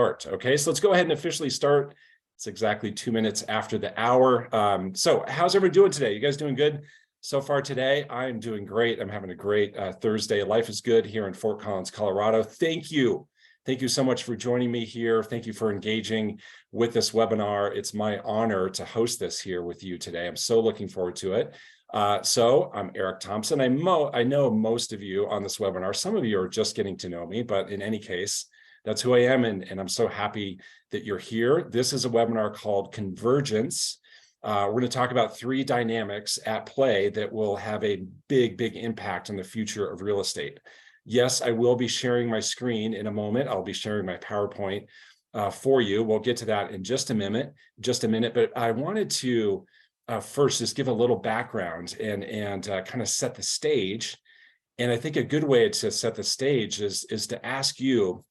Start. Okay, so let's go ahead and officially start. It's exactly 2 minutes after the hour. So how's everyone doing today? You guys doing good so far today? I'm doing great. I'm having a great Thursday. Life is good here in Fort Collins, Colorado. Thank you. Thank you so much for joining me here. Thank you for engaging with this webinar. It's my honor to host this here with you today. I'm so looking forward to it. So I'm Eric Thompson. I know most of you on this webinar. Some of you are just getting to know me, but in any case, that's who I am, and I'm so happy that you're here. This is a webinar called Convergence. We're going to talk about 3 dynamics at play that will have a big impact on the future of real estate. Yes, I will be sharing my screen in a moment. I'll be sharing my PowerPoint for you. We'll get to that in just a minute, but I wanted to first just give a little background and kind of set the stage. And I think a good way to set the stage is to ask you,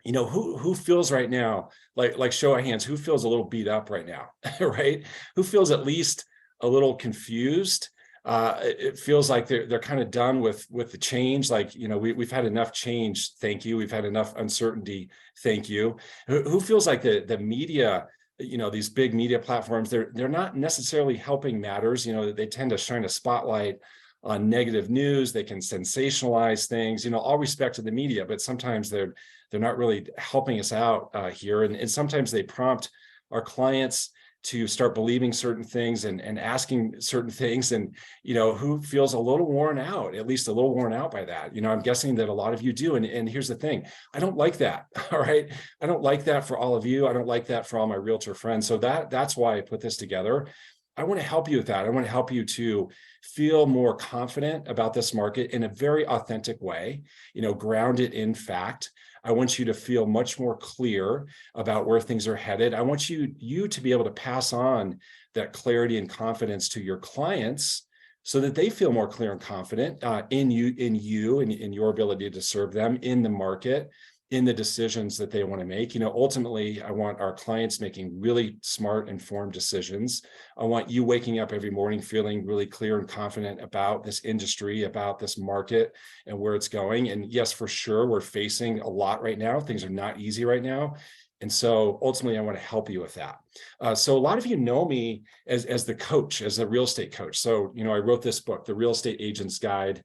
you know, who feels right now, like show of hands, who feels a little beat up right now, right? Who feels at least a little confused? It feels like they're kind of done with the change. Like, you know, we've had enough change. Thank you. We've had enough uncertainty. Thank you. Who feels like the media, you know, these big media platforms, they're not necessarily helping matters. You know, they tend to shine a spotlight on negative news. They can sensationalize things, you know, all respect to the media, but sometimes they're not really helping us out here. And sometimes they prompt our clients to start believing certain things and asking certain things. And, you know, who feels a little worn out, at least a little worn out by that? You know, I'm guessing that a lot of you do. And here's the thing, I don't like that. All right. I don't like that for all of you. I don't like that for all my realtor friends. So that's why I put this together. I want to help you with that. I want to help you to feel more confident about this market in a very authentic way, you know, grounded in fact. I want you to feel much more clear about where things are headed. I want you to be able to pass on that clarity and confidence to your clients so that they feel more clear and confident in you and in your ability to serve them in the market, in the decisions that they want to make. You know, ultimately, I want our clients making really smart, informed decisions. I want you waking up every morning feeling really clear and confident about this industry, about this market and where it's going. And yes, for sure, we're facing a lot right now. Things are not easy right now. And so ultimately, I want to help you with that. So a lot of you know me as the coach, as a real estate coach. So, you know, I wrote this book, The Real Estate Agent's Guide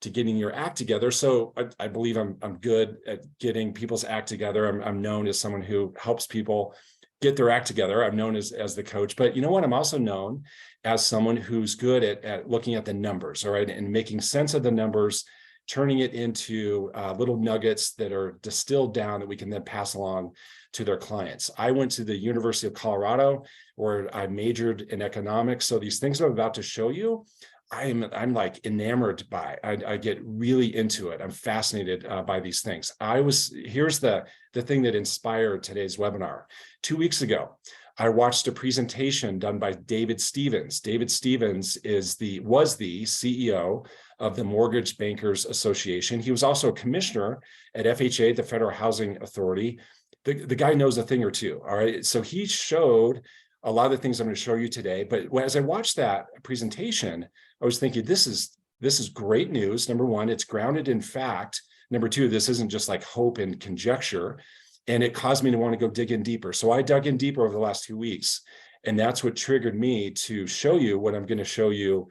to Getting Your Act Together. So I believe I'm good at getting people's act together. I'm known as someone who helps people get their act together. I'm known as the coach, but you know what? I'm also known as someone who's good at looking at the numbers, all right, and making sense of the numbers, turning it into little nuggets that are distilled down that we can then pass along to their clients. I went to the University of Colorado where I majored in economics. So these things I'm about to show you, I'm like enamored by. I get really into it. I'm fascinated by these things. Here's the thing that inspired today's webinar. 2 weeks ago, I watched a presentation done by David Stevens. David Stevens was the CEO of the Mortgage Bankers Association. He was also a commissioner at FHA, the Federal Housing Authority. The guy knows a thing or two. All right. So he showed a lot of the things I'm going to show you today. But as I watched that presentation, I was thinking, this is great news. Number one, it's grounded in fact. Number two, this isn't just like hope and conjecture. And it caused me to want to go dig in deeper. So I dug in deeper over the last 2 weeks. And that's what triggered me to show you what I'm going to show you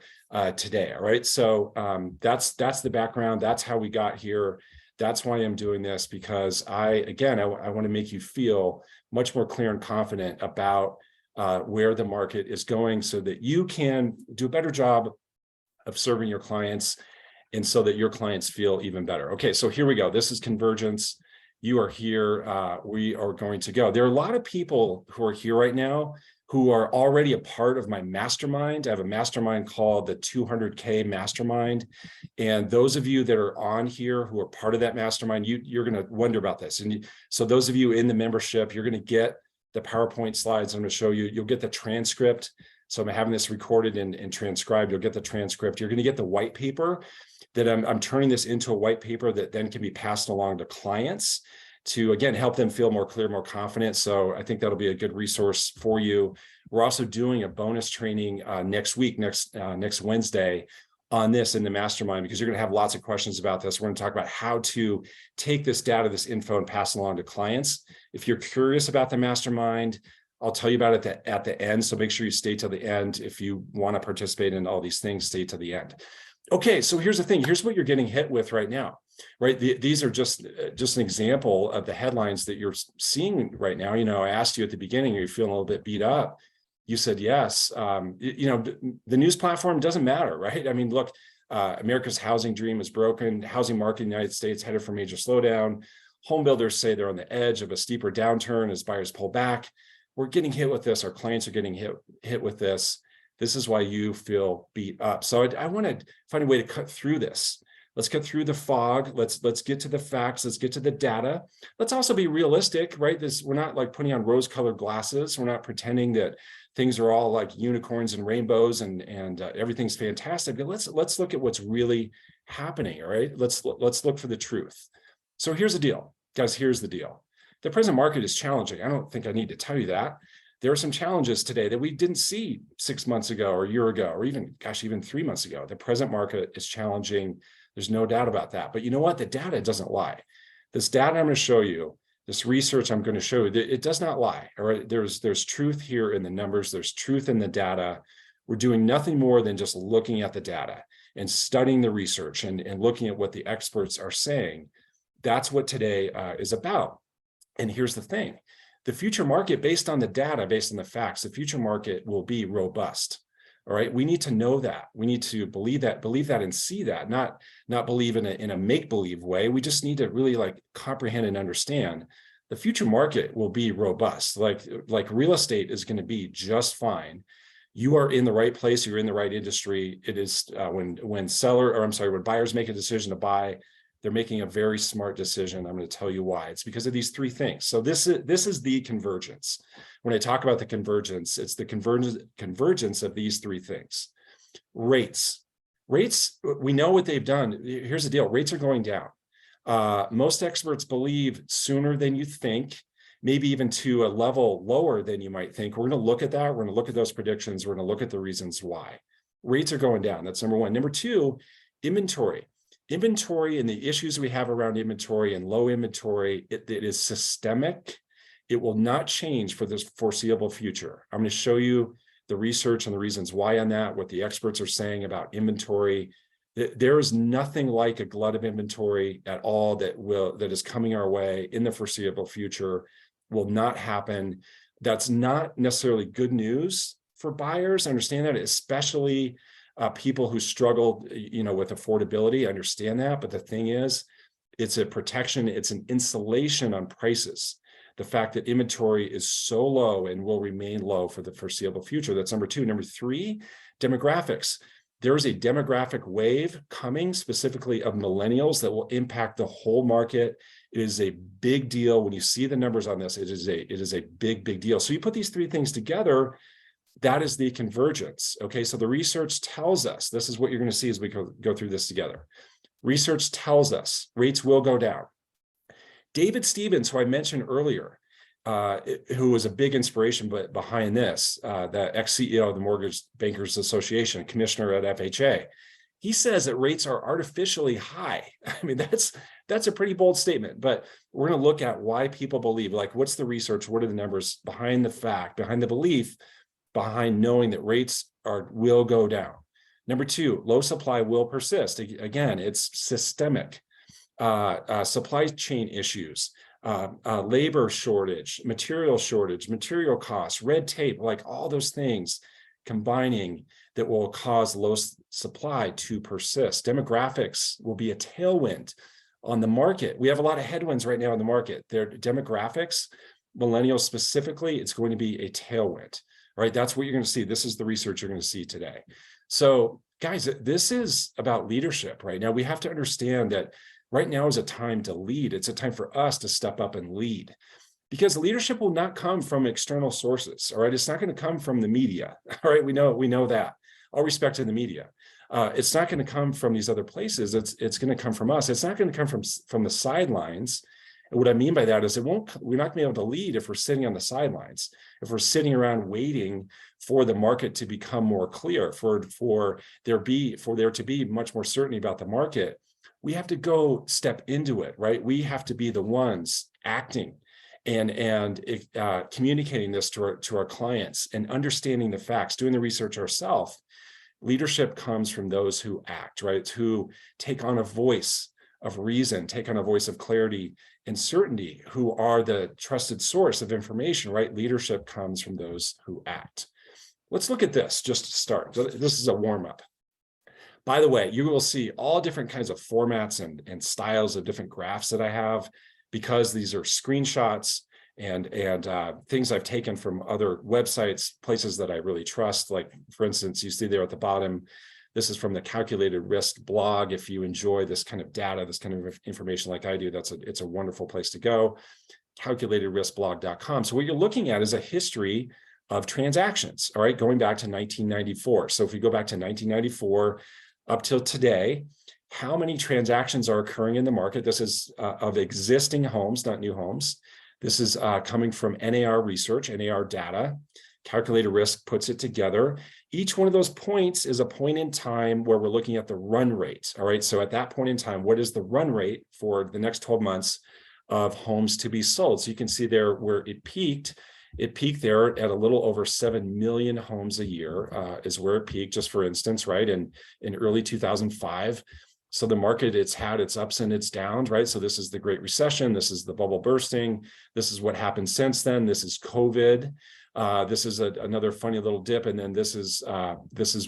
today. All right. So that's the background. That's how we got here. That's why I'm doing this, because I want to make you feel much more clear and confident about where the market is going so that you can do a better job of serving your clients and so that your clients feel even better. Okay, so here we go. This is Convergence. You are here. We are going to go. There are a lot of people who are here right now who are already a part of my mastermind. I have a mastermind called the 200K Mastermind. And those of you that are on here who are part of that mastermind, you're going to wonder about this. And so those of you in the membership, you're going to get the PowerPoint slides I'm going to show you. You'll get the transcript. So I'm having this recorded and transcribed. You'll get the transcript. You're going to get the white paper that I'm turning this into a white paper that then can be passed along to clients to, again, help them feel more clear, more confident. So I think that'll be a good resource for you. We're also doing a bonus training next week, next Wednesday, on this in the mastermind, because you're going to have lots of questions about this. We're going to talk about how to take this data, this info, and pass it along to clients. If you're curious about the mastermind, I'll tell you about it at the end. So make sure you stay till the end. If you want to participate in all these things, stay till the end. Okay, so here's the thing. Here's what you're getting hit with right now, right? These are just an example of the headlines that you're seeing right now. I asked you at the beginning, are you feeling a little bit beat up? You said yes. The news platform doesn't matter, right? I mean, look, America's housing dream is broken. Housing market in the United States headed for major slowdown. Home builders say they're on the edge of a steeper downturn as buyers pull back. We're getting hit with this. Our clients are getting hit with this. This is why you feel beat up. So I want to find a way to cut through this. Let's get through the fog. Let's get to the facts. Let's get to the data. Let's also be realistic, right? We're not like putting on rose-colored glasses. We're not pretending that things are all like unicorns and rainbows and everything's fantastic. But let's look at what's really happening. All right. Let's look for the truth. So here's the deal, guys. Here's the deal. The present market is challenging. I don't think I need to tell you that. There are some challenges today that we didn't see 6 months ago or a year ago, or even 3 months ago. The present market is challenging. There's no doubt about that. But you know what? The data doesn't lie. This data I'm going to show you, this research I'm going to show you, it does not lie. All right. There's truth here in the numbers. There's truth in the data. We're doing nothing more than just looking at the data and studying the research and looking at what the experts are saying. That's what today is about. And here's the thing. The future market, based on the data, based on the facts, the future market will be robust. All right. We need to know that. We need to believe that and see that, not believe in a make-believe way. We just need to really comprehend and understand the future market will be robust. Like real estate is going to be just fine. You are in the right place. You're in the right industry. It is when buyers make a decision to buy, they're making a very smart decision. I'm going to tell you why. It's because of these three things. So this is the convergence. When I talk about the convergence, it's the convergence of these three things. Rates, we know what they've done. Here's the deal. Rates are going down. Most experts believe sooner than you think, maybe even to a level lower than you might think. We're going to look at that. We're going to look at those predictions. We're going to look at the reasons why. Rates are going down. That's number one. Number two, inventory. Inventory and the issues we have around inventory and low inventory, it is systemic. It will not change for this foreseeable future. I'm going to show you the research and the reasons why on that, what the experts are saying about inventory. There is nothing like a glut of inventory at all that is coming our way in the foreseeable future. Will not happen. That's not necessarily good news for buyers. Understand that, especially people who struggle, with affordability. Understand that. But the thing is, it's a protection. It's an insulation on prices. The fact that inventory is so low and will remain low for the foreseeable future. That's number two. Number three, demographics. There is a demographic wave coming, specifically of millennials, that will impact the whole market. It is a big deal. When you see the numbers on this, it is a big deal. So you put these three things together, that is the convergence. Okay, so the research tells us, this is what you're going to see as we go through this together. Research tells us rates will go down. David Stevens, who I mentioned earlier, who was a big inspiration behind this, the ex-CEO of the Mortgage Bankers Association, commissioner at FHA, he says that rates are artificially high. I mean, that's a pretty bold statement, but we're going to look at why people believe, what's the research, what are the numbers behind the fact, behind the belief, behind knowing that rates will go down. Number two, low supply will persist. Again, it's systemic. Supply chain issues, labor shortage, material costs, red tape, all those things combining that will cause low supply to persist. Demographics will be a tailwind on the market. We have a lot of headwinds right now in the market. Their demographics, millennials specifically, it's going to be a tailwind. Right? That's what you're going to see. This is the research you're going to see today. So guys, this is about leadership right now. We have to understand that right now is a time to lead. It's a time for us to step up and lead, because leadership will not come from external sources. All right. It's not going to come from the media. All right. We know that. All respect to the media. It's not going to come from these other places. It's going to come from us. It's not going to come from the sidelines. And what I mean by that is we're not going to be able to lead if we're sitting on the sidelines, if we're sitting around waiting for the market to become more clear, for there to be much more certainty about the market. We have to go step into it, right? We have to be the ones acting and communicating this to our clients and understanding the facts, doing the research ourselves. Leadership comes from those who act, right? Who take on a voice of reason, take on a voice of clarity and certainty, who are the trusted source of information, right? Leadership comes from those who act. Let's look at this just to start. This is a warm-up. By the way, you will see all different kinds of formats and styles of different graphs that I have, because these are screenshots and things I've taken from other websites, places that I really trust. Like, for instance, you see there at the bottom, this is from the Calculated Risk blog. If you enjoy this kind of data, this kind of information like I do, it's a wonderful place to go, calculatedriskblog.com. So what you're looking at is a history of transactions, all right, going back to 1994. So if we go back to 1994 up till today, how many transactions are occurring in the market? This is of existing homes, not new homes. This is coming from NAR research, NAR data. Calculated Risk puts it together. Each one of those points is a point in time where we're looking at the run rate. All right, so at that point in time, what is the run rate for the next 12 months of homes to be sold? So you can see there where it peaked. It peaked there at a little over 7 million homes a year is where it peaked, just for instance, right? In early 2005. So the market, it's had its ups and its downs, right? So this is the Great Recession. This is the bubble bursting. This is what happened since then. This is COVID. This is another funny little dip. And then this is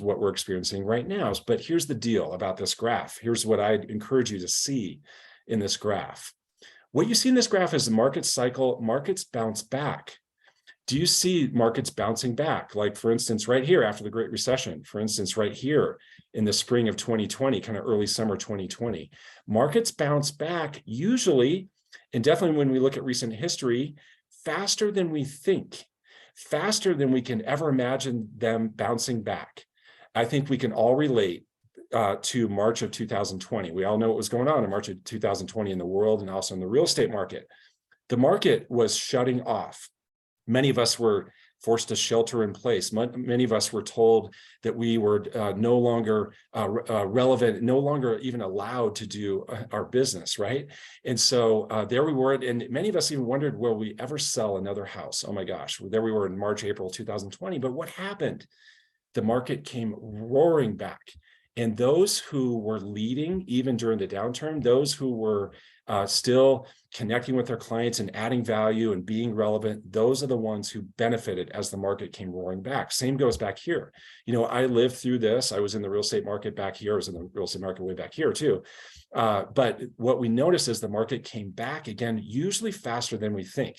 what we're experiencing right now. But here's the deal about this graph. Here's what I encourage you to see in this graph. What you see in this graph is the market cycle, markets bounce back. Do you see markets bouncing back? Like, for instance, right here after the Great Recession, for instance, right here in the spring of 2020, kind of early summer 2020, markets bounce back usually, and definitely when we look at recent history, faster than we think, faster than we can ever imagine them bouncing back. I think we can all relate to March of 2020. We all know what was going on in March of 2020 in the world and also in the real estate market. The market was shutting off. Many of us were forced to shelter in place. Many of us were told that we were no longer relevant, no longer even allowed to do our business, right? And so there we were, and many of us even wondered, will we ever sell another house? Oh my gosh, there we were in March, April 2020. But what happened? The market came roaring back. And those who were leading, even during the downturn, those who were still connecting with their clients and adding value and being relevant, those are the ones who benefited as the market came roaring back. Same goes back here. You know, I lived through this. I was in the real estate market back here. I was in the real estate market way back here too. But what we noticed is the market came back again, usually faster than we think.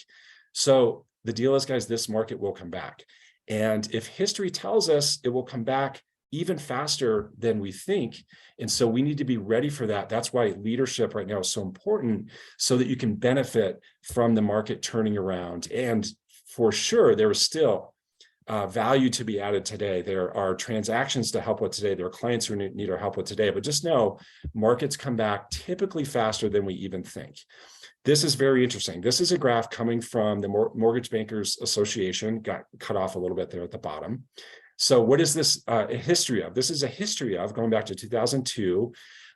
So the deal is, guys, this market will come back. And if history tells us it will come back even faster than we think. And so we need to be ready for that. That's why leadership right now is so important, so that you can benefit from the market turning around. And for sure, there is still value to be added today. There are transactions to help with today. There are clients who need our help with today. But just know, markets come back typically faster than we even think. This is very interesting. This is a graph coming from the Mortgage Bankers Association, got cut off a little bit there at the bottom. So what is this a history of? This is a history of, going back to 2002,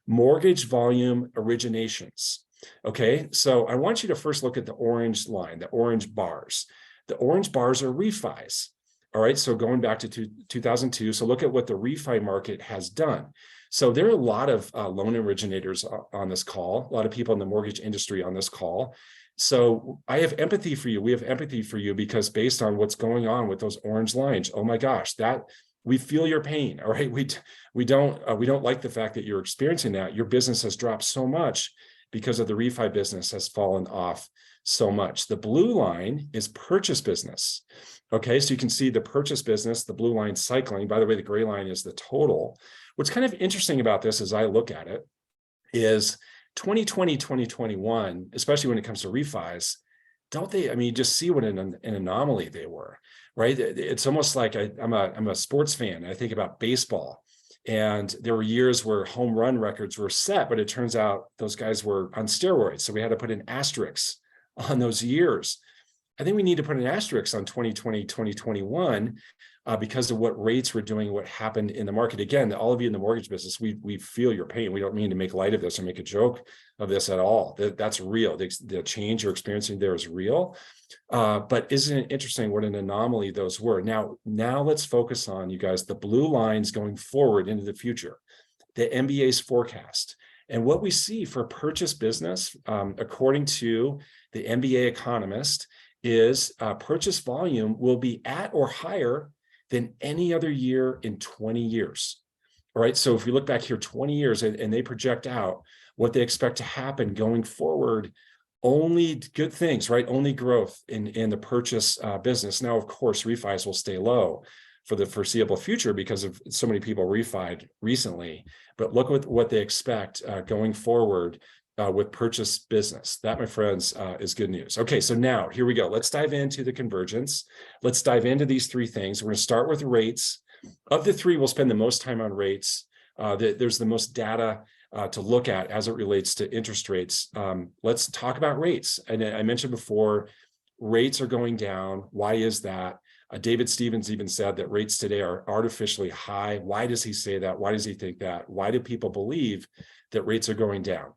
mortgage volume originations. Okay, so I want you to first look at the orange line, the orange bars. The orange bars are refis. All right, so going back to 2002, so look at what the refi market has done. So there are a lot of loan originators on this call, a lot of people in the mortgage industry on this call. So I have empathy for you. We have empathy for you, because based on what's going on with those orange lines, oh my gosh, that we feel your pain. All right, we don't like the fact that you're experiencing that. Your business has dropped so much because of the refi business has fallen off so much. The blue line is purchase business. Okay, so you can see the purchase business, the blue line cycling. By the way, the gray line is the total. What's kind of interesting about this as I look at it is 2020, 2021, especially when it comes to refis, don't they? I mean, you just see what an anomaly they were, right? It's almost like I'm a sports fan. I think about baseball, And there were years where home run records were set, but it turns out those guys were on steroids. So we had to put an asterisk on those years. I think we need to put an asterisk on 2020, 2021, because of what rates were doing, what happened in the market. Again, all of you in the mortgage business, we feel your pain. We don't mean to make light of this or make a joke of this at all. That's real. The change you're experiencing there is real. But isn't it interesting what an anomaly those were? Now let's focus on, you guys, the blue lines going forward into the future, the MBA's forecast. And what we see for purchase business, according to the MBA economist, is purchase volume will be at or higher than any other year in 20 years. All right, so if we look back here 20 years and they project out what they expect to happen going forward, only good things, right? Only growth in the purchase business. Now, of course, refis will stay low for the foreseeable future because of so many people refied recently. But look at what they expect going forward with purchase business. That, my friends, is good news. Okay, so now here we go. Let's dive into the convergence. Let's dive into these three things. We're going to start with rates. Of the three, we'll spend the most time on rates. There's the most data to look at as it relates to interest rates. Let's talk about rates. And I mentioned before, rates are going down. Why is that? David Stevens even said that rates today are artificially high. Why does he say that? Why does he think that? Why do people believe that rates are going down?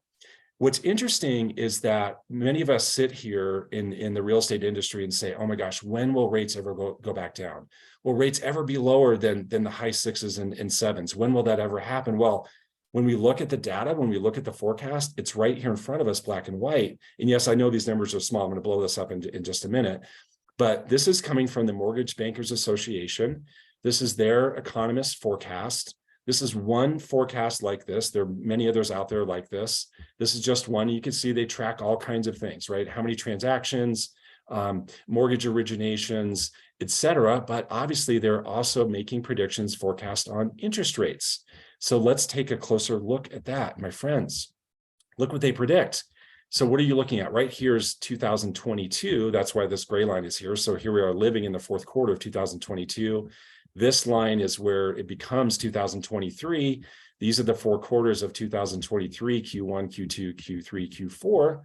What's interesting is that many of us sit here in the real estate industry and say, oh my gosh, when will rates ever go back down? Will rates ever be lower than the high sixes and sevens? When will that ever happen? Well, when we look at the data, when we look at the forecast, it's right here in front of us, black and white. And yes, I know these numbers are small. I'm going to blow this up in just a minute. But this is coming from the Mortgage Bankers Association. This is their economist forecast. This is one forecast like this. There are many others out there like this. This is just one. You can see they track all kinds of things, right? How many transactions, mortgage originations, etc. But obviously, they're also making predictions, forecast on interest rates. So let's take a closer look at that, my friends. Look what they predict. So what are you looking at? Right here is 2022. That's why this gray line is here. So here we are living in the fourth quarter of 2022. This line is where it becomes 2023. These are the 4 quarters of 2023, Q1, Q2, Q3, Q4.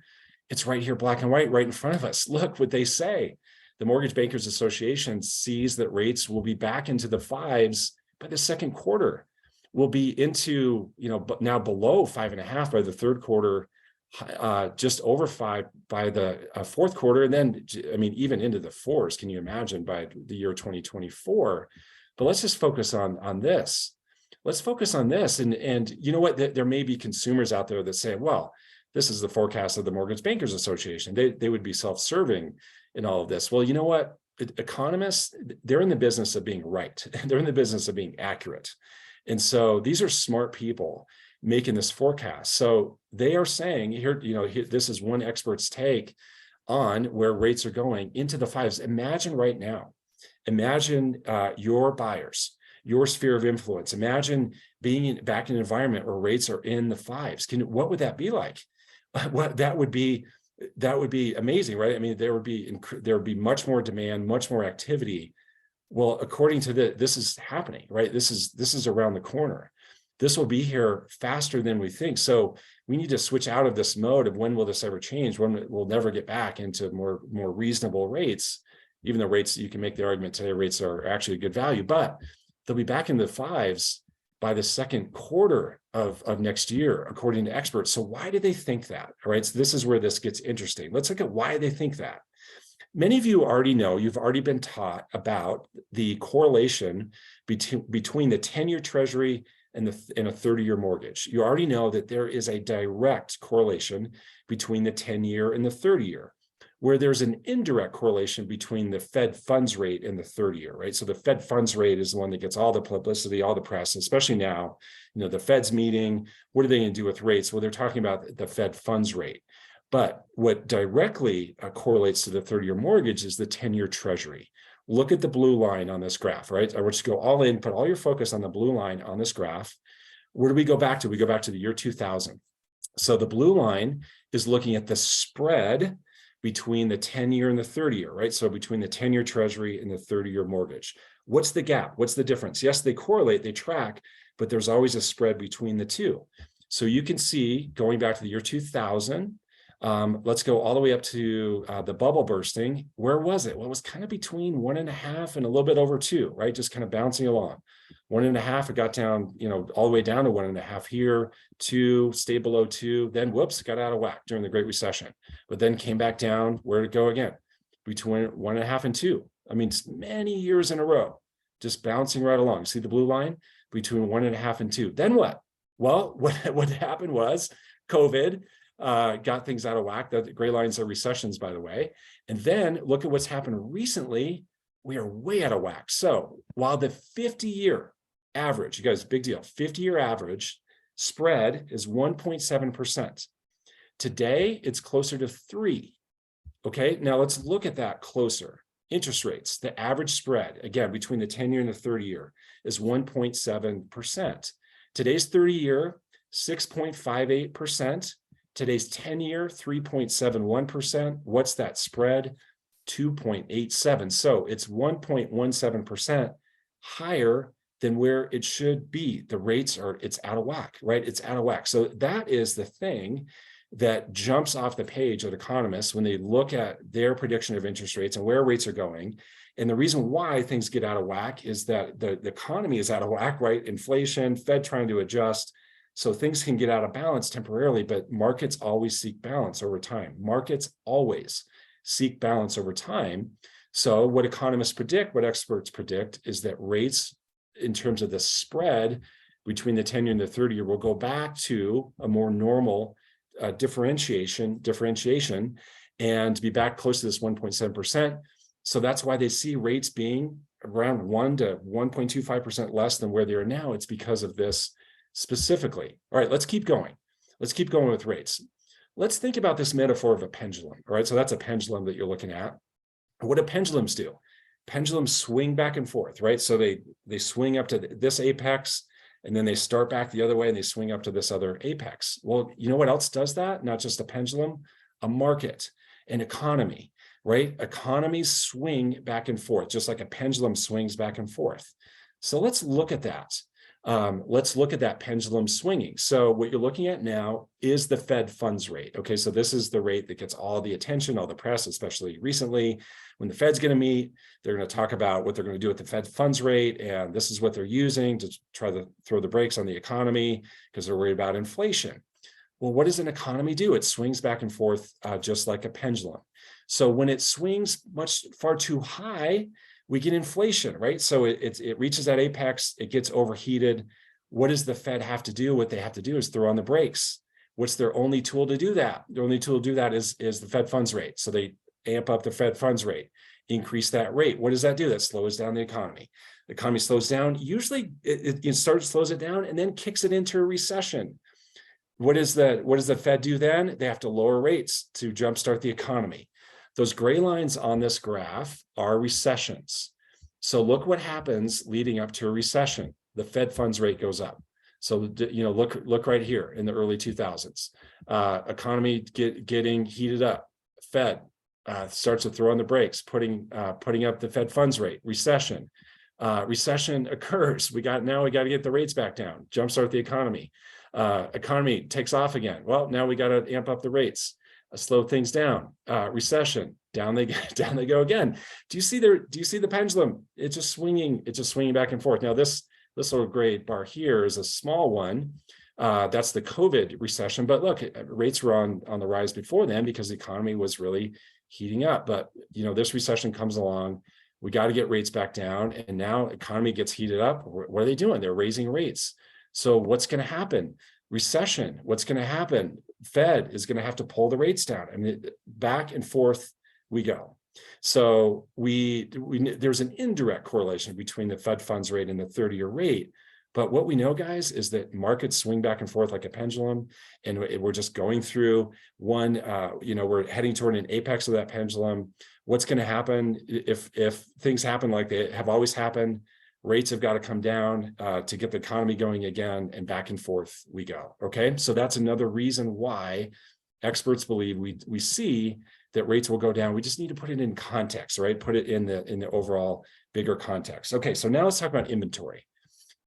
It's right here, black and white, right in front of us. Look what they say. The Mortgage Bankers Association sees that rates will be back into the 5s by the second quarter. We'll be into, now below 5.5 by the third quarter, just over 5 by the fourth quarter. And then, even into the 4s, can you imagine, by the year 2024? But let's just focus on this. Let's focus on this. And you know what? There may be consumers out there that say, well, this is the forecast of the Mortgage Bankers Association. They would be self-serving in all of this. Well, you know what? Economists, they're in the business of being right. They're in the business of being accurate. And so these are smart people making this forecast. So they are saying here, this is one expert's take on where rates are going into the 5s. Imagine right now, your buyers, your sphere of influence. Imagine being back in an environment where rates are in the 5s. What would that be like? That would be amazing, right? There would be much more demand, much more activity. Well, according to this is happening, right? This is around the corner. This will be here faster than we think. So we need to switch out of this mode of when will this ever change, when we'll never get back into more reasonable rates, even though rates, you can make the argument today, rates are actually a good value, but they'll be back in the 5s by the second quarter of next year, according to experts. So why do they think that? All right, so this is where this gets interesting. Let's look at why they think that. Many of you already know, you've already been taught about the correlation between the 10-year treasury and a 30-year mortgage. You already know that there is a direct correlation between the 10-year and the 30-year, where there's an indirect correlation between the Fed funds rate and the 30-year, right? So the Fed funds rate is the one that gets all the publicity, all the press, especially now, the Fed's meeting. What are they going to do with rates? Well, they're talking about the Fed funds rate. But what directly correlates to the 30-year mortgage is the 10-year treasury. Look at the blue line on this graph, right? I want you to go all in, put all your focus on the blue line on this graph. Where do we go back to? We go back to the year 2000. So the blue line is looking at the spread between the 10-year and the 30-year, right? So between the 10-year treasury and the 30-year mortgage. What's the gap? What's the difference? Yes, they correlate, they track, but there's always a spread between the two. So you can see, going back to the year 2000, let's go all the way up to the bubble bursting. Where was it? Well, it was kind of between 1.5 and a little bit over 2, right? Just kind of bouncing along. 1.5, it got down, all the way down to 1.5 here, 2, stayed below 2, then whoops, got out of whack during the Great Recession, but then came back down. Where did it go again? Between 1.5 and 2. I mean, many years in a row, just bouncing right along. See the blue line? Between 1.5 and 2. Then what? Well, what happened was COVID got things out of whack. The gray lines are recessions, by the way. And then look at what's happened recently. We are way out of whack. So while the 50-year average, you guys, big deal, 50-year average spread is 1.7%. Today, it's closer to 3. Okay, now let's look at that closer. Interest rates, the average spread, again, between the 10-year and the 30-year is 1.7%. Today's 30-year, 6.58%. Today's 10-year, 3.71%. What's that spread? 2.87. So it's 1.17% higher than where it should be. The rates it's out of whack, right? It's out of whack. So that is the thing that jumps off the page of economists when they look at their prediction of interest rates and where rates are going. And the reason why things get out of whack is that the economy is out of whack, right? Inflation, Fed trying to adjust. So things can get out of balance temporarily, but markets always seek balance over time. Markets always seek balance over time. So what economists predict, what experts predict, is that rates, in terms of the spread between the 10-year and the 30-year, will go back to a more normal differentiation, and be back close to this 1.7%. So that's why they see rates being around 1 to 1.25% less than where they are now. It's because of this specifically. All right, let's keep going. Let's keep going with rates. Let's think about this metaphor of a pendulum. All right, so that's a pendulum that you're looking at. What do pendulums do? Pendulums swing back and forth, right? So they swing up to this apex, and then they start back the other way and they swing up to this other apex. Well, you know what else does that? Not just a pendulum, a market, an economy, right? Economies swing back and forth, just like a pendulum swings back and forth. So let's look at that. Let's look at that pendulum swinging. So what you're looking at now is the Fed funds rate. Okay, so this is the rate that gets all the attention, all the press, especially recently. When the Fed's going to meet, they're going to talk about what they're going to do with the Fed funds rate, and this is what they're using to try to throw the brakes on the economy because they're worried about inflation. Well, what does an economy do? It swings back and forth just like a pendulum. So when it swings far too high, we get inflation, right? So it reaches that apex, it gets overheated. What does the Fed have to do? What they have to do is throw on the brakes. What's their only tool to do that? The only tool to do that is the Fed funds rate. So they amp up the Fed funds rate, increase that rate. What does that do? That slows down the economy. The economy slows down. Usually it slows it down and then kicks it into a recession. What does the Fed do then? They have to lower rates to jumpstart the economy. Those gray lines on this graph are recessions. So look what happens leading up to a recession. The Fed funds rate goes up. So look right here in the early 2000s. Economy getting heated up. Fed starts to throw on the brakes, putting up the Fed funds rate. Recession. Recession occurs. We got to get the rates back down. Jumpstart the economy. Economy takes off again. Well, now we got to amp up the rates. Slow things down. Recession, down they go again. Do you see the pendulum? It's just swinging back and forth. Now this little gray bar here is a small one. That's the COVID recession. But look, rates were on the rise before then because the economy was really heating up. But this recession comes along. We got to get rates back down, and now economy gets heated up. What are they doing? They're raising rates. So what's going to happen? Recession. What's going to happen? Fed is going to have to pull the rates down. I mean, back and forth we go. So there's an indirect correlation between the Fed funds rate and the 30-year rate. But what we know, guys, is that markets swing back and forth like a pendulum, and we're just going through one. We're heading toward an apex of that pendulum. What's going to happen if things happen like they have always happened? Rates have got to come down to get the economy going again, and back and forth we go. Okay, so that's another reason why experts believe we see that rates will go down. We just need to put it in context, right? Put it in the overall bigger context. Okay, so now let's talk about inventory.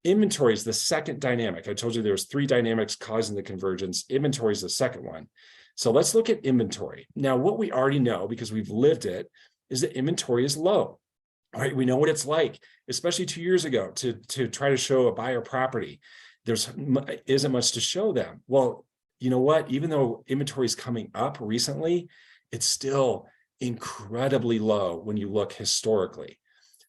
Inventory is the second dynamic. I told you there was 3 dynamics causing the convergence. Inventory is the second one. So let's look at inventory. Now, what we already know, because we've lived it, is that inventory is low. All right, we know what it's like, especially 2 years ago, to try to show a buyer property. There's isn't much to show them. Well, you know what? Even though inventory is coming up recently, it's still incredibly low when you look historically.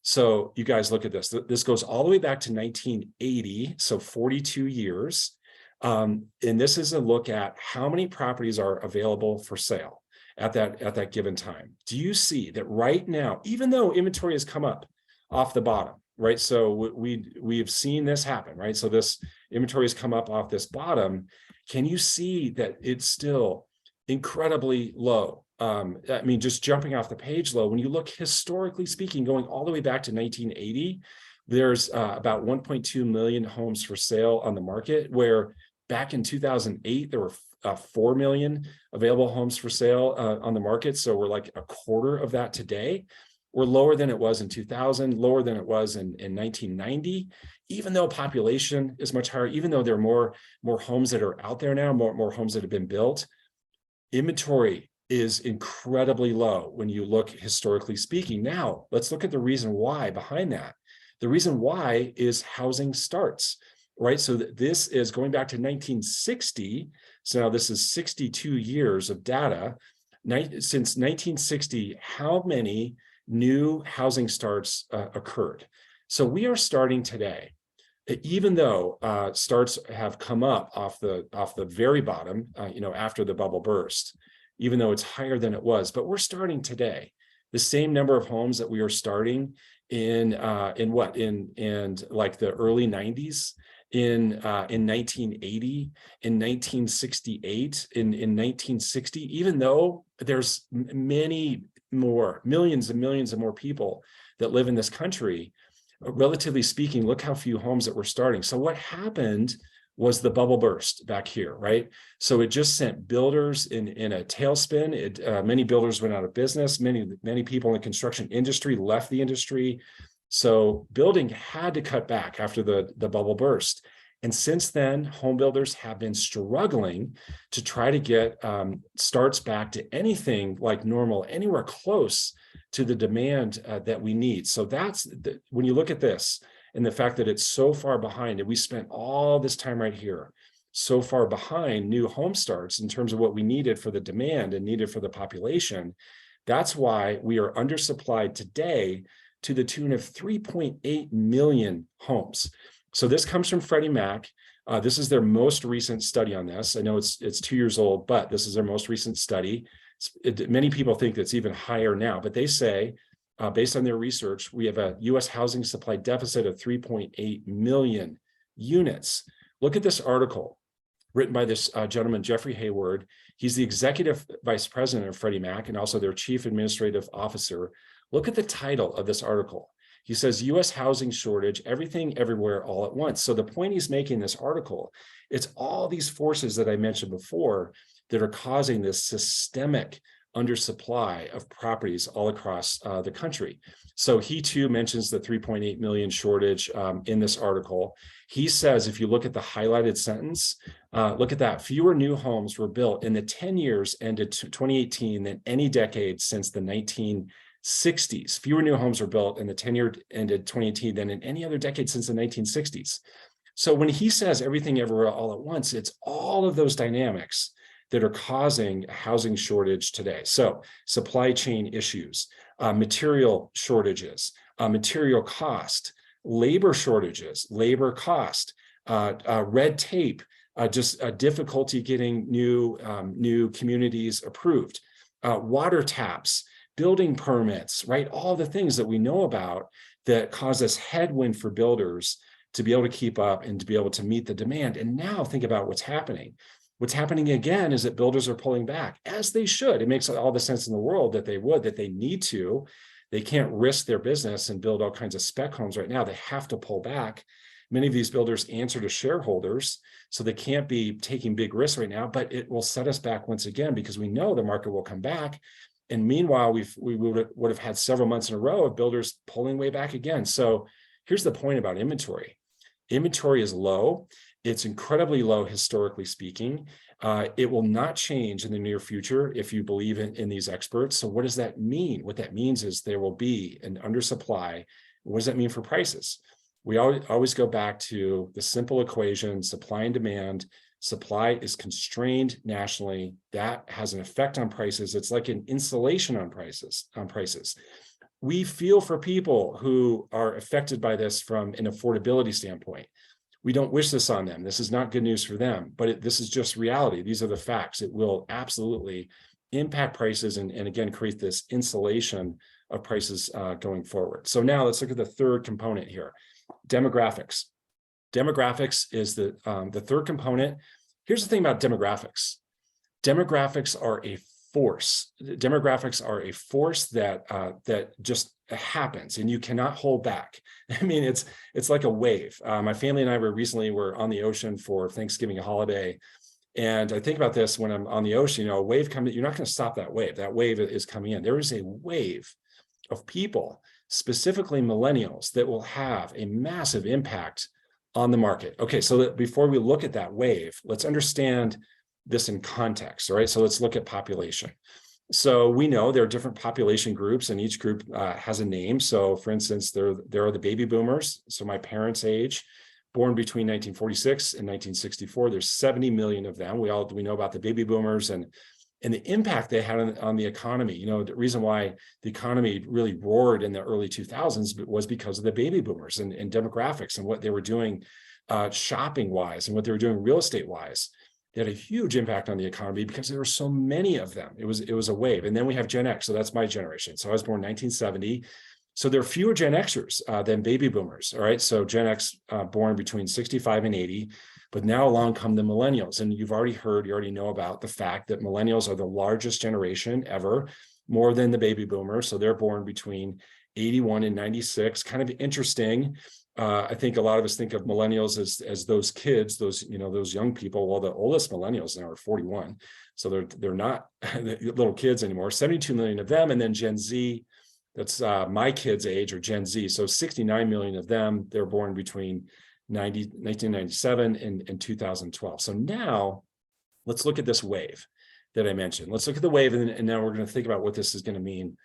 So you guys look at this. This goes all the way back to 1980, so 42 years. And this is a look at how many properties are available for sale at that given time. Do you see that right now, even though inventory has come up off the bottom, right? So we've seen this happen, right? So this inventory has come up off this bottom. Can you see that it's still incredibly low? I mean, just jumping off the page low, when you look historically speaking, going all the way back to 1980, there's about 1.2 million homes for sale on the market, where back in 2008, there were 4 million available homes for sale on the market. So we're like a quarter of that today. We're lower than it was in 2000, lower than it was in 1990, even though population is much higher, even though there are more homes that are out there now, more homes that have been built. Inventory is incredibly low when you look historically speaking. Now, let's look at the reason why behind that. The reason why is housing starts, right? So this is going back to 1960. So now this is 62 years of data. Since 1960, how many new housing starts occurred? So we are starting today, even though starts have come up off the very bottom, after the bubble burst, even though it's higher than it was, but we're starting today the same number of homes that we were starting in like the early 90s, in 1980, in 1968, in 1960, even though there's millions and millions of more people that live in this country. Relatively speaking, look how few homes that we're starting. So what happened was the bubble burst back here, right? So it just sent builders in a tailspin. Many builders went out of business. Many people in the construction industry left the industry. So building had to cut back after the bubble burst. And since then, home builders have been struggling to try to get starts back to anything like normal, anywhere close to the demand that we need. So that's when you look at this and the fact that it's so far behind, and we spent all this time right here, so far behind new home starts in terms of what we needed for the demand and needed for the population. That's why we are undersupplied today to the tune of 3.8 million homes. So this comes from Freddie Mac. This is their most recent study on this. I know it's 2 years old, but this is their most recent study. Many people think it's even higher now, but they say, based on their research, we have a U.S. housing supply deficit of 3.8 million units. Look at this article written by this gentleman, Jeffrey Hayward. He's the executive vice president of Freddie Mac and also their chief administrative officer. Look at the title of this article. He says, U.S. housing shortage, everything, everywhere, all at once. So the point he's making in this article, it's all these forces that I mentioned before that are causing this systemic undersupply of properties all across the country. So he too mentions the 3.8 million shortage in this article. He says, if you look at the highlighted sentence, look at that, fewer new homes were built in the 10 years ended 2018 than any decade since the 1960s. Fewer new homes were built in the 10-year ended 2018 than in any other decade since the 1960s. So when he says everything everywhere all at once, it's all of those dynamics that are causing a housing shortage today. So supply chain issues, material shortages, material cost, labor shortages, labor cost, red tape, just difficulty getting new communities approved, water taps, building permits, right? All the things that we know about that cause us headwind for builders to be able to keep up and to be able to meet the demand. And now think about what's happening. What's happening again is that builders are pulling back, as they should. It makes all the sense in the world that they need to. They can't risk their business and build all kinds of spec homes right now. They have to pull back. Many of these builders answer to shareholders, so they can't be taking big risks right now, but it will set us back once again because we know the market will come back. And meanwhile, we would have had several months in a row of builders pulling way back again. So here's the point about inventory. Inventory is low. It's incredibly low, historically speaking. It will not change in the near future if you believe in these experts. So what does that mean? What that means is there will be an undersupply. What does that mean for prices? We always go back to the simple equation, supply and demand. Supply is constrained nationally. That has an effect on prices. It's like an insulation on prices. We feel for people who are affected by this from an affordability standpoint. We don't wish this on them. This is not good news for them, but this is just reality. These are the facts. It will absolutely impact prices and again, create this insulation of prices going forward. So now let's look at the third component here, demographics. Demographics is the third component. Here's the thing about demographics. Demographics are a force. Demographics are a force that just happens and you cannot hold back. I mean, it's like a wave. My family and I were on the ocean for Thanksgiving holiday. And I think about this when I'm on the ocean, a wave coming, you're not going to stop that wave. That wave is coming in. There is a wave of people, specifically millennials, that will have a massive impact on the market. Okay, so before we look at that wave, let's understand this in context, all right? So let's look at population. So we know there are different population groups and each group has a name. So for instance, there are the baby boomers. So my parents' age, born between 1946 and 1964, there's 70 million of them. We know about the baby boomers and the impact they had on the economy. The reason why the economy really roared in the early 2000s was because of the baby boomers and demographics and what they were doing shopping wise and what they were doing real estate wise. They had a huge impact on the economy because there were so many of them. It was a wave. And then we have Gen X. So that's my generation. So I was born 1970. So there are fewer Gen Xers than baby boomers. All right. So Gen X born between 65 and 80. But now along come the millennials. And you already know about the fact that millennials are the largest generation ever, more than the baby boomers. So they're born between 81 and 96. Kind of interesting. I think a lot of us think of millennials as those kids, those young people. Well, the oldest millennials now are 41. So they're not little kids anymore, 72 million of them. And then Gen Z, that's my kids' age, or Gen Z. So 69 million of them, they're born between 1997 and 2012. So now let's look at this wave that I mentioned. Let's look at the wave, and now we're going to think about what this is going to mean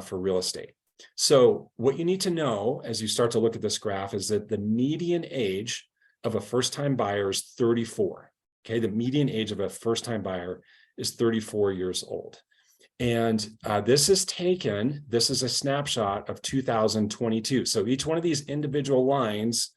for real estate. So what you need to know as you start to look at this graph is that the median age of a first-time buyer is 34. Okay, the median age of a first-time buyer is 34 years old. And this is a snapshot of 2022. So each one of these individual lines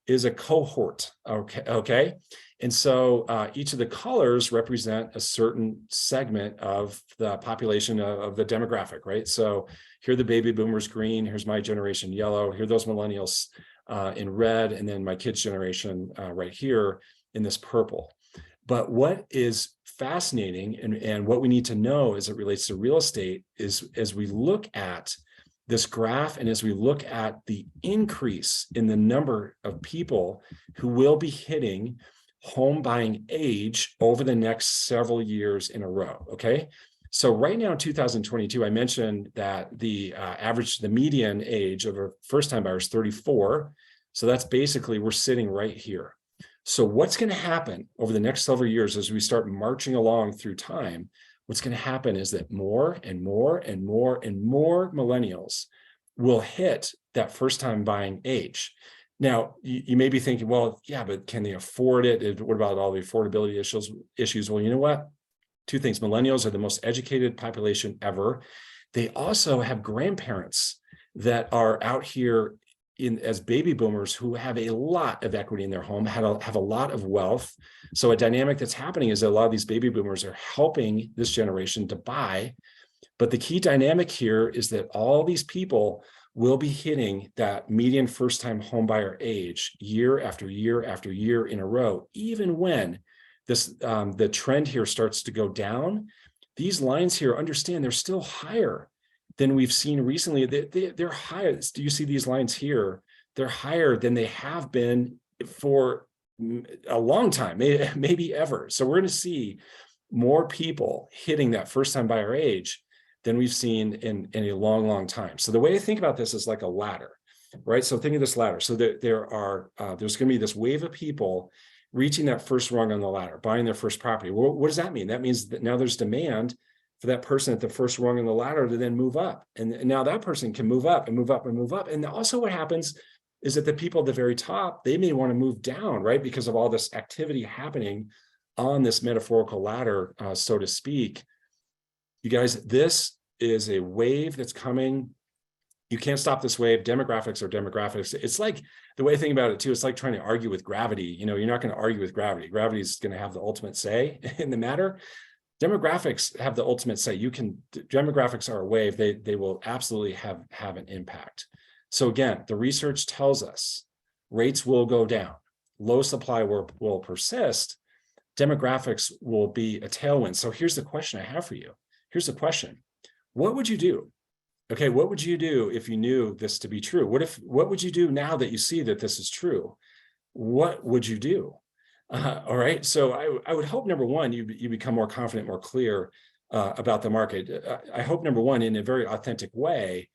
is a cohort, okay? And so each of the colors represent a certain segment of the population of the demographic, right? So here are the baby boomers green, here's my generation yellow, here are those millennials in red, and then my kids' generation right here in this purple. But what is fascinating and what we need to know as it relates to real estate is as we look at this graph and as we look at the increase in the number of people who will be hitting home buying age over the next several years in a row, okay? So right now in 2022, I mentioned that the median age of a first-time buyer is 34. So that's basically, we're sitting right here. So what's going to happen over the next several years as we start marching along through time? What's going to happen is that more and more and more and more millennials will hit that first-time buying age. Now, you may be thinking, well, yeah, but can they afford it? What about all the affordability issues? Well, you know what? Two things. Millennials are the most educated population ever. They also have grandparents that are out here as baby boomers who have a lot of equity in their home, have a lot of wealth. So a dynamic that's happening is that a lot of these baby boomers are helping this generation to buy. But the key dynamic here is that all these people will be hitting that median first-time homebuyer age year after year after year in a row, even when the trend here starts to go down. These lines here, understand, they're still higher than we've seen recently. They're higher. Do you see these lines here? They're higher than they have been for a long time, maybe ever. So we're going to see more people hitting that first-time buyer age than we've seen in a long, long time. So the way to think about this is like a ladder. right? So think of this ladder. So there's going to be this wave of people reaching that first rung on the ladder, buying their first property. Well, what does that mean? That means that now there's demand for that person at the first rung on the ladder to then move up. And now that person can move up and move up and move up. And also what happens is that the people at the very top, they may want to move down, right? Because of all this activity happening on this metaphorical ladder, so to speak. You guys, this is a wave that's coming. You can't stop this wave. Demographics are demographics. It's like, the way I think about it too, it's like trying to argue with gravity. You know, you're not going to argue with gravity. Gravity is going to have the ultimate say in the matter. Demographics have the ultimate say. Demographics are a wave. They will absolutely have an impact. So again, the research tells us rates will go down. Low supply will persist. Demographics will be a tailwind. So here's the question I have for you. Here's the question. What would you do? Okay, what would you do if you knew this to be true? What would you do now that you see that this is true? What would you do? All right, so I would hope, number one, you become more confident, more clear about the market. I hope, number one, in a very authentic way,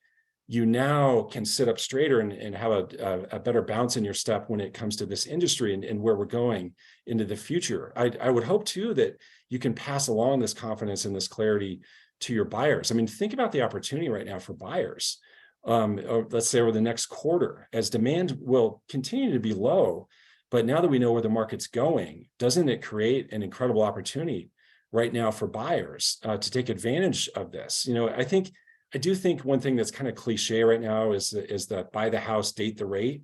you now can sit up straighter and have a better bounce in your step when it comes to this industry and where we're going into the future. I would hope, too, that you can pass along this confidence and this clarity to your buyers. I mean, think about the opportunity right now for buyers. Let's say over the next quarter, as demand will continue to be low, but now that we know where the market's going, doesn't it create an incredible opportunity right now for buyers to take advantage of this? You know, I do think one thing that's kind of cliche right now is the buy the house, date the rate,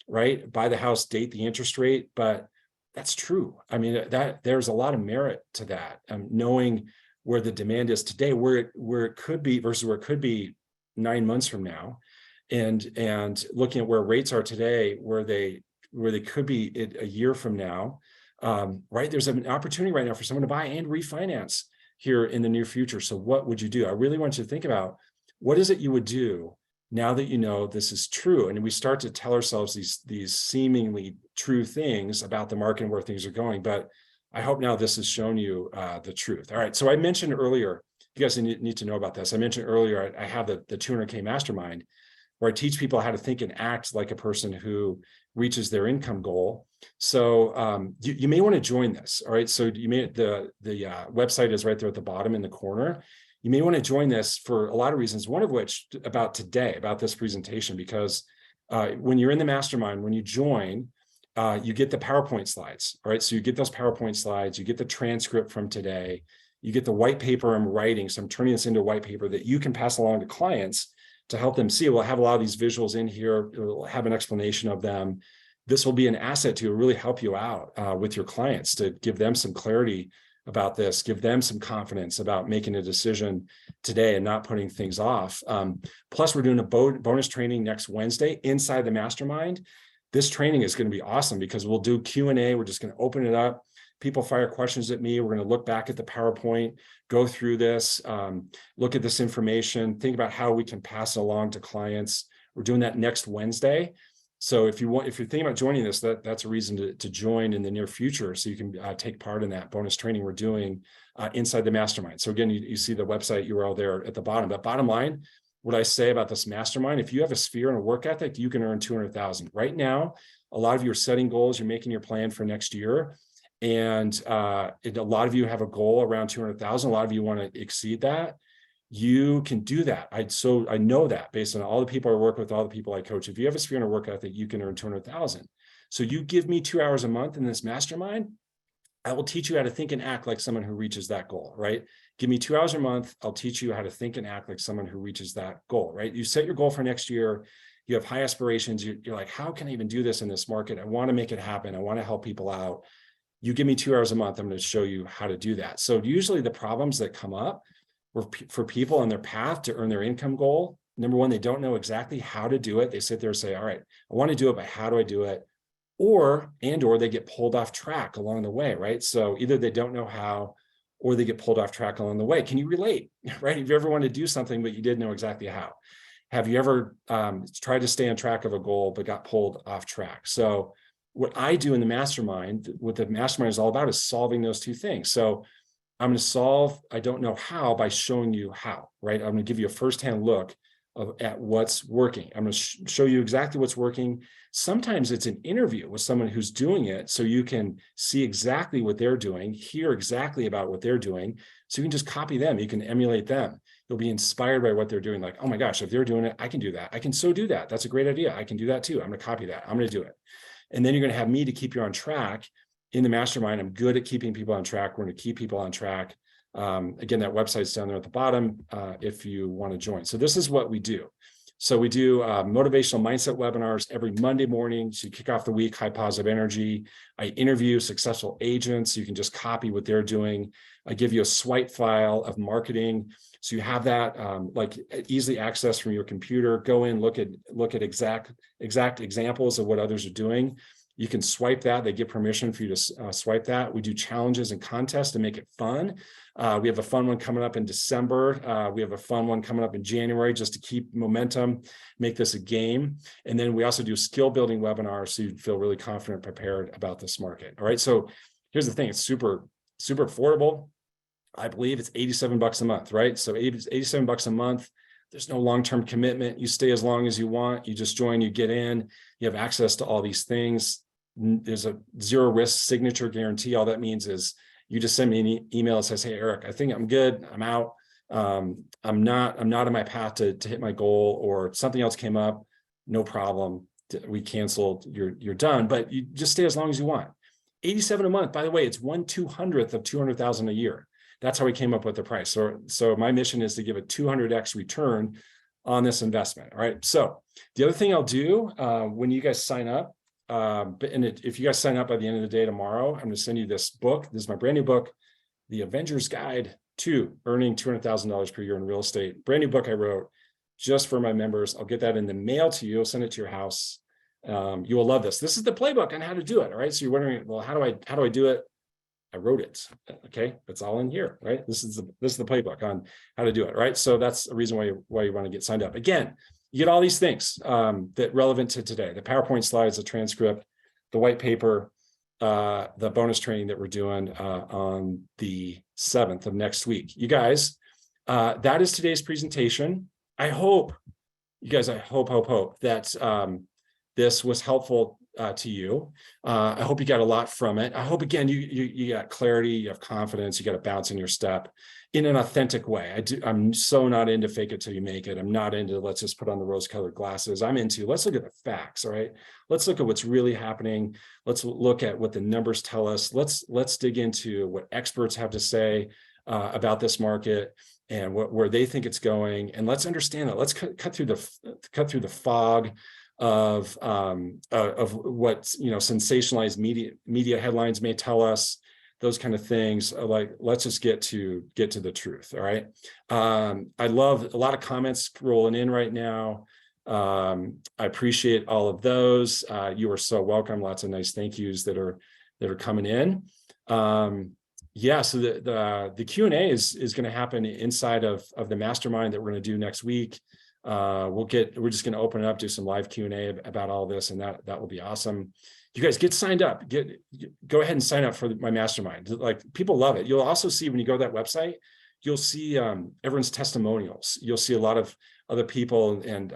right? Buy the house, date the interest rate, but that's true. I mean, there's a lot of merit to that. Knowing where the demand is today, where it could be versus where it could be 9 months from now, and looking at where rates are today, where they could be a year from now, right? There's an opportunity right now for someone to buy and refinance here in the near future. So what would you do? I really want you to think about, what is it you would do now that you know this is true? And we start to tell ourselves these seemingly true things about the market and where things are going. But I hope now this has shown you the truth. All right. So I mentioned earlier, you guys need to know about this. I mentioned earlier, I have the 200K Mastermind, where I teach people how to think and act like a person who reaches their income goal. So you may want to join this. All right. So the website is right there at the bottom in the corner. You may want to join this for a lot of reasons, one of which about this presentation, because when you're in the mastermind, when you join, you get the PowerPoint slides. All right. So you get those PowerPoint slides, you get the transcript from today, you get the white paper I'm writing. So I'm turning this into a white paper that you can pass along to clients to help them see. We'll have a lot of these visuals in here. We'll have an explanation of them. This will be an asset to really help you out with your clients, to give them some clarity about this, give them some confidence about making a decision today and not putting things off. Plus, we're doing a bonus training next Wednesday inside the mastermind. This training is going to be awesome because we'll do Q&A. We're just going to open it up. People fire questions at me. We're going to look back at the PowerPoint, go through this, look at this information, think about how we can pass it along to clients. We're doing that next Wednesday. So if you're thinking about joining this, that's a reason to join in the near future, so you can take part in that bonus training we're doing inside the mastermind. So again, you see the website URL there at the bottom. But bottom line, what I say about this mastermind, if you have a sphere and a work ethic, you can earn 200,000. Right now, a lot of you are setting goals, you're making your plan for next year. And a lot of you have a goal around 200,000. A lot of you want to exceed that. You can do that. I know that based on all the people I work with, all the people I coach. If you have a sphere and a work ethic, you can earn 200,000. So you give me 2 hours a month in this mastermind, I will teach you how to think and act like someone who reaches that goal, right? Give me 2 hours a month. I'll teach you how to think and act like someone who reaches that goal, right? You set your goal for next year. You have high aspirations. You're like, how can I even do this in this market? I want to make it happen. I want to help people out. You give me 2 hours a month. I'm going to show you how to do that. So usually the problems that come up for people on their path to earn their income goal, number one, they don't know exactly how to do it. They sit there and say, all right, I want to do it, but how do I do it? Or they get pulled off track along the way, right? So either they don't know how, or they get pulled off track along the way. Can you relate, right? Have you ever wanted to do something, but you didn't know exactly how? Have you ever tried to stay on track of a goal, but got pulled off track? So what I do in the mastermind, what the mastermind is all about, is solving those two things. So I'm going to solve I don't know how by showing you how, right? I'm going to give you a firsthand look at what's working. I'm going to show you exactly what's working. Sometimes it's an interview with someone who's doing it, so you can see exactly what they're doing, hear exactly about what they're doing, so you can just copy them. You can emulate them. You'll be inspired by what they're doing. Like, oh my gosh, if they're doing it, I can do that. I can so do that. That's a great idea. I can do that too. I'm going to copy that. I'm going to do it. And then you're going to have me to keep you on track in the mastermind. I'm good at keeping people on track. We're going to keep people on track. Again, that website's down there at the bottom if you want to join. So this is what we do. So we do motivational mindset webinars every Monday morning. So you kick off the week, high positive energy. I interview successful agents. You can just copy what they're doing. I give you a swipe file of marketing. So you have that like easily accessed from your computer. Go in, look at exact examples of what others are doing. You can swipe that. They give permission for you to swipe that. We do challenges and contests to make it fun. We have a fun one coming up in December. We have a fun one coming up in January just to keep momentum, make this a game. And then we also do skill building webinars so you feel really confident, prepared about this market. All right. So here's the thing. It's super, super affordable. I believe it's $87 a month, right? So $87 a month. There's no long-term commitment. You stay as long as you want. You just join, you get in, you have access to all these things. There's a zero risk signature guarantee. All that means is you just send me an email that says, hey, Eric, I think I'm good. I'm out. I'm not on my path to hit my goal, or something else came up. No problem. We canceled. You're done. But you just stay as long as you want. $87 a month. By the way, it's 1/200th of 200,000 a year. That's how we came up with the price. So my mission is to give a 200x return on this investment. All right. So the other thing I'll do when you guys sign up, if you guys sign up by the end of the day tomorrow, I'm going to send you this book. This is my brand new book, The Avenger's Guide to Earning $200,000 per year in real estate. Brand new book I wrote just for my members. I'll get that in the mail to you. I'll send it to your house. You will love this. This is the playbook on how to do it. All right. So you're wondering, well, how do I do it? I wrote it. Okay. It's all in here, right? This is the playbook on how to do it. Right. So that's a reason why you want to get signed up. Again, you get all these things that relevant to today: the PowerPoint slides, the transcript, the white paper, the bonus training that we're doing on the 7th of next week. You guys, that is today's presentation. I hope you guys, I hope that this was helpful to you. I hope you got a lot from it. I hope, again, you got clarity, you have confidence, you got a bounce in your step in an authentic way. I'm so not into fake it till you make it. I'm not into let's just put on the rose-colored glasses. I'm into let's look at the facts. All right. Let's look at what's really happening. Let's look at what the numbers tell us. Let's dig into what experts have to say about this market and where they think it's going. And let's understand that. Let's cut through the fog of what sensationalized media headlines may tell us, those kind of things. Like, let's just get to the truth. All right. I love a lot of comments rolling in right now. I appreciate all of those. You are so welcome. Lots of nice thank yous that are coming in. Yeah, so the Q&A is going to happen inside of the mastermind that we're going to do next week. We're just going to open it up, do some live Q&A about all this, and that will be awesome. You guys get signed up. Go ahead and sign up for my mastermind. Like, people love it. You'll also see when you go to that website, you'll see everyone's testimonials. You'll see a lot of other people and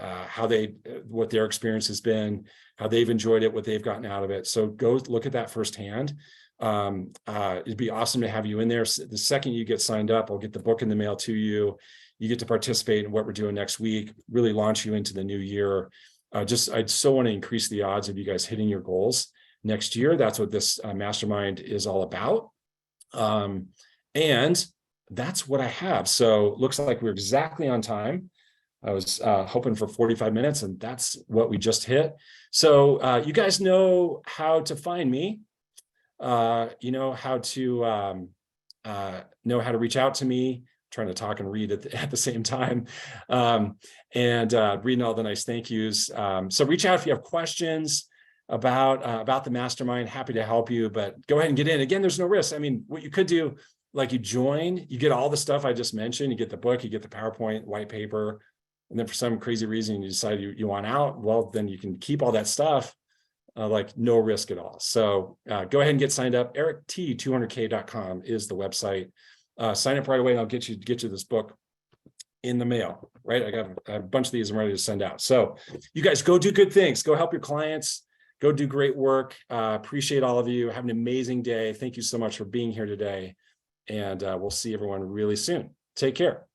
what their experience has been, how they've enjoyed it, what they've gotten out of it. So go look at that firsthand. It'd be awesome to have you in there. The second you get signed up, I'll get the book in the mail to you. You get to participate in what we're doing next week, really launch you into the new year. I so want to increase the odds of you guys hitting your goals next year. That's what this mastermind is all about. And that's what I have. So looks like we're exactly on time. I was hoping for 45 minutes, and that's what we just hit. So you guys know how to find me. You know how to reach out to me. Trying to talk and read at the same time, and reading all the nice thank yous. So reach out if you have questions about the mastermind. Happy to help you, but go ahead and get in. Again, there's no risk. I mean, what you could do, like, you join, you get all the stuff I just mentioned. You get the book, you get the PowerPoint, white paper, and then for some crazy reason you decide you want out. Well, then you can keep all that stuff. Like, no risk at all. So go ahead and get signed up. EricT200k.com is the website. Sign up right away, and I'll get you this book in the mail, right? I got a bunch of these I'm ready to send out. So you guys go do good things. Go help your clients. Go do great work. Appreciate all of you. Have an amazing day. Thank you so much for being here today. And we'll see everyone really soon. Take care.